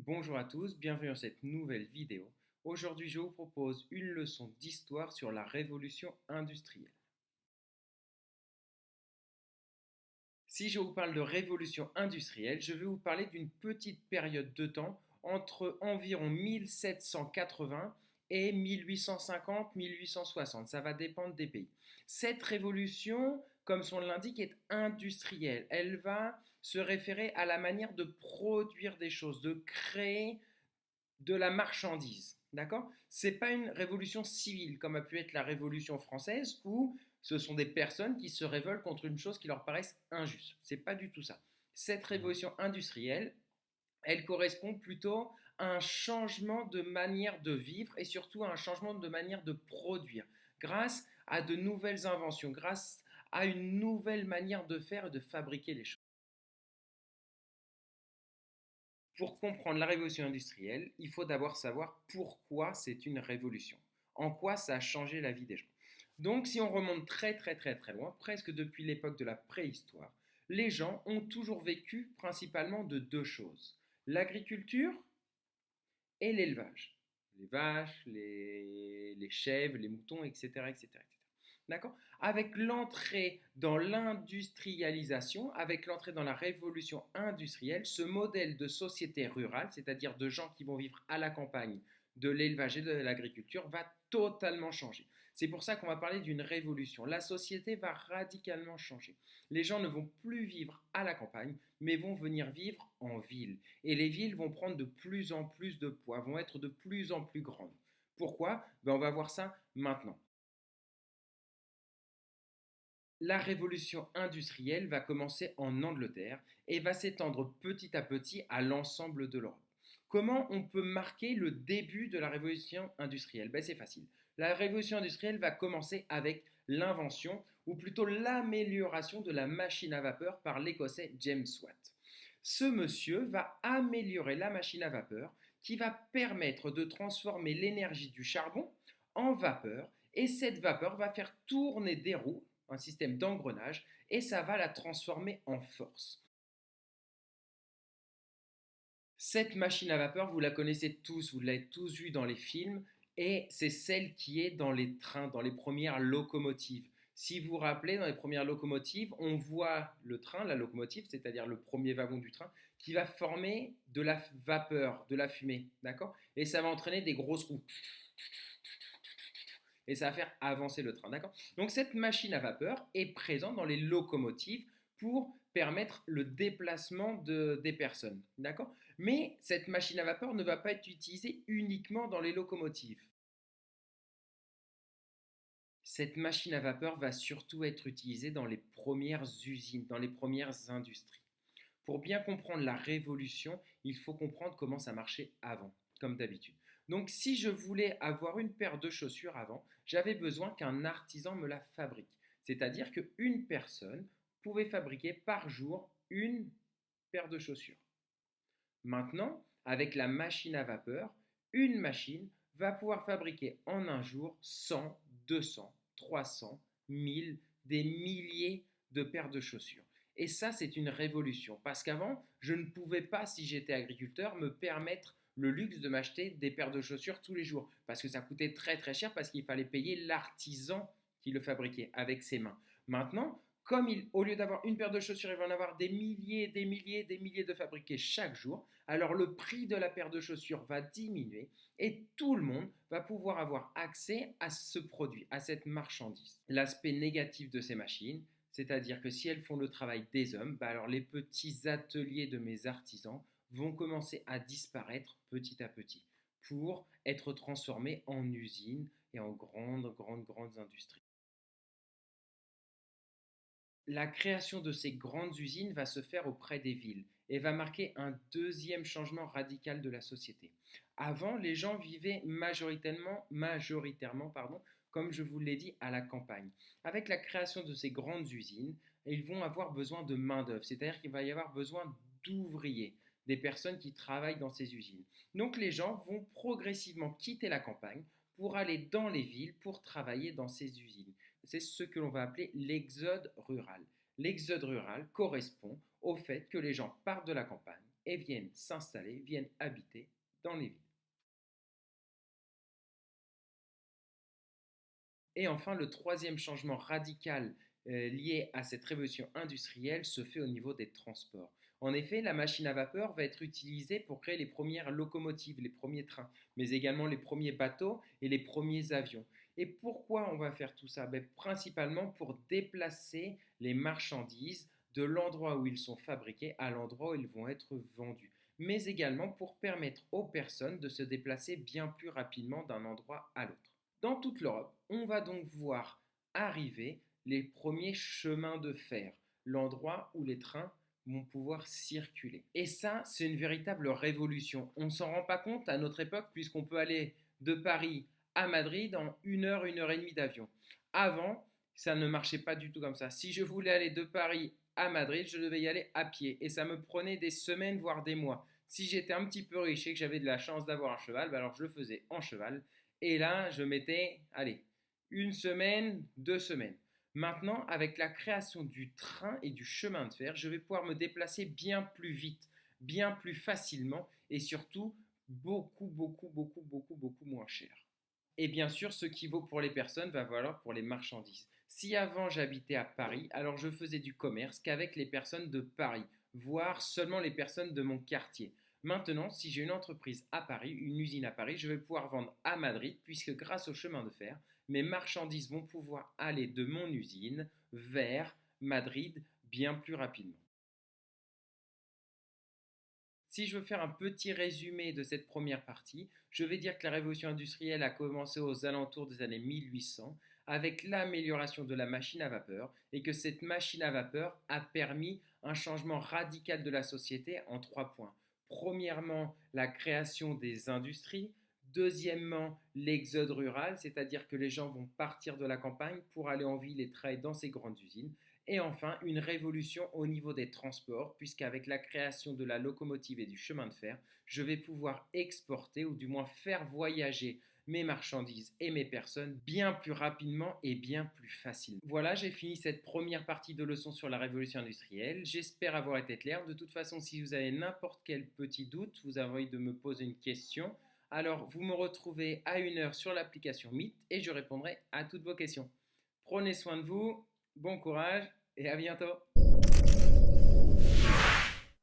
Bonjour à tous, bienvenue dans cette nouvelle vidéo. Aujourd'hui, je vous propose une leçon d'histoire sur la révolution industrielle. Si je vous parle de révolution industrielle, je vais vous parler d'une petite période de temps entre environ 1780 et 1850-1860. Ça va dépendre des pays. Cette révolution, comme son nom l'indique, est industrielle. Elle va se référer à la manière de produire des choses, de créer de la marchandise. D'accord? C'est pas une révolution civile comme a pu être la Révolution française où ce sont des personnes qui se révoltent contre une chose qui leur paraisse injuste. C'est pas du tout ça. Cette révolution industrielle, elle correspond plutôt à un changement de manière de vivre et surtout à un changement de manière de produire grâce à de nouvelles inventions, grâce à une nouvelle manière de faire et de fabriquer les choses. Pour comprendre la révolution industrielle, il faut d'abord savoir pourquoi c'est une révolution, en quoi ça a changé la vie des gens. Donc si on remonte très loin, presque depuis l'époque de la préhistoire, les gens ont toujours vécu principalement de deux choses, l'agriculture et l'élevage. Les vaches, les chèvres, les moutons, etc. etc. D'accord? Avec l'entrée dans l'industrialisation, avec l'entrée dans la révolution industrielle, ce modèle de société rurale, c'est-à-dire de gens qui vont vivre à la campagne, de l'élevage et de l'agriculture, va totalement changer. C'est pour ça qu'on va parler d'une révolution. La société va radicalement changer. Les gens ne vont plus vivre à la campagne, mais vont venir vivre en ville. Et les villes vont prendre de plus en plus de poids, vont être de plus en plus grandes. Pourquoi? On va voir ça maintenant. La révolution industrielle va commencer en Angleterre et va s'étendre petit à petit à l'ensemble de l'Europe. Comment on peut marquer le début de la révolution industrielle? C'est facile. La révolution industrielle va commencer avec l'invention, ou plutôt l'amélioration de la machine à vapeur par l'Écossais James Watt. Ce monsieur va améliorer la machine à vapeur qui va permettre de transformer l'énergie du charbon en vapeur, et cette vapeur va faire tourner des roues, un système d'engrenage, et ça va la transformer en force. Cette machine à vapeur, vous la connaissez tous, vous l'avez tous vue dans les films, et c'est celle qui est dans les trains, dans les premières locomotives. Si vous vous rappelez, dans les premières locomotives, on voit le train, la locomotive, c'est-à-dire le premier wagon du train, qui va former de la vapeur, de la fumée, d'accord? Et ça va entraîner des grosses roues. Et ça va faire avancer le train, d'accord? Donc cette machine à vapeur est présente dans les locomotives pour permettre le déplacement des personnes, d'accord? Mais cette machine à vapeur ne va pas être utilisée uniquement dans les locomotives. Cette machine à vapeur va surtout être utilisée dans les premières usines, dans les premières industries. Pour bien comprendre la révolution, il faut comprendre comment ça marchait avant, comme d'habitude. Donc si je voulais avoir une paire de chaussures avant, j'avais besoin qu'un artisan me la fabrique. C'est-à-dire qu'une personne pouvait fabriquer par jour une paire de chaussures. Maintenant, avec la machine à vapeur, une machine va pouvoir fabriquer en un jour 100, 200, 300, 1000, des milliers de paires de chaussures. Et ça, c'est une révolution. Parce qu'avant, je ne pouvais pas, si j'étais agriculteur, me permettre le luxe de m'acheter des paires de chaussures tous les jours. Parce que ça coûtait très cher, parce qu'il fallait payer l'artisan qui le fabriquait avec ses mains. Maintenant, comme au lieu d'avoir une paire de chaussures, il va en avoir des milliers, des milliers, des milliers de fabriqués chaque jour, alors le prix de la paire de chaussures va diminuer et tout le monde va pouvoir avoir accès à ce produit, à cette marchandise. L'aspect négatif de ces machines, c'est-à-dire que si elles font le travail des hommes, alors les petits ateliers de mes artisans vont commencer à disparaître petit à petit pour être transformés en usines et en grandes industries. La création de ces grandes usines va se faire auprès des villes et va marquer un deuxième changement radical de la société. Avant, les gens vivaient majoritairement, comme je vous l'ai dit, à la campagne. Avec la création de ces grandes usines, ils vont avoir besoin de main-d'œuvre, c'est-à-dire qu'il va y avoir besoin d'ouvriers, des personnes qui travaillent dans ces usines. Donc les gens vont progressivement quitter la campagne pour aller dans les villes pour travailler dans ces usines. C'est ce que l'on va appeler l'exode rural. L'exode rural correspond au fait que les gens partent de la campagne et viennent s'installer, viennent habiter dans les villes. Et enfin, le troisième changement radical lié à cette révolution industrielle se fait au niveau des transports. En effet, la machine à vapeur va être utilisée pour créer les premières locomotives, les premiers trains, mais également les premiers bateaux et les premiers avions. Et pourquoi on va faire tout ça? Principalement pour déplacer les marchandises de l'endroit où ils sont fabriqués à l'endroit où ils vont être vendus, mais également pour permettre aux personnes de se déplacer bien plus rapidement d'un endroit à l'autre. Dans toute l'Europe, on va donc voir arriver les premiers chemins de fer, l'endroit où les trains vont pouvoir circuler. Et ça, c'est une véritable révolution. On ne s'en rend pas compte à notre époque puisqu'on peut aller de Paris à Madrid en une heure et demie d'avion. Avant, ça ne marchait pas du tout comme ça. Si je voulais aller de Paris à Madrid, je devais y aller à pied et ça me prenait des semaines, voire des mois. Si j'étais un petit peu riche et que j'avais de la chance d'avoir un cheval, alors je le faisais en cheval. Et là, je mettais, allez, une semaine, 2 semaines. Maintenant, avec la création du train et du chemin de fer, je vais pouvoir me déplacer bien plus vite, bien plus facilement et surtout beaucoup moins cher. Et bien sûr, ce qui vaut pour les personnes va valoir pour les marchandises. Si avant j'habitais à Paris, alors je faisais du commerce qu'avec les personnes de Paris, voire seulement les personnes de mon quartier. Maintenant, si j'ai une entreprise à Paris, une usine à Paris, je vais pouvoir vendre à Madrid puisque grâce au chemin de fer, mes marchandises vont pouvoir aller de mon usine vers Madrid bien plus rapidement. Si je veux faire un petit résumé de cette première partie, je vais dire que la révolution industrielle a commencé aux alentours des années 1800 avec l'amélioration de la machine à vapeur et que cette machine à vapeur a permis un changement radical de la société en 3 points. Premièrement, la création des industries. Deuxièmement, l'exode rural, c'est-à-dire que les gens vont partir de la campagne pour aller en ville et travailler dans ces grandes usines. Et enfin, une révolution au niveau des transports, puisqu'avec la création de la locomotive et du chemin de fer, je vais pouvoir exporter ou du moins faire voyager mes marchandises et mes personnes bien plus rapidement et bien plus facilement. Voilà, j'ai fini cette première partie de leçon sur la révolution industrielle. J'espère avoir été clair. De toute façon, si vous avez n'importe quel petit doute, vous avez envie de me poser une question, alors vous me retrouvez à 1 heure sur l'application Meet et je répondrai à toutes vos questions. Prenez soin de vous, bon courage et à bientôt.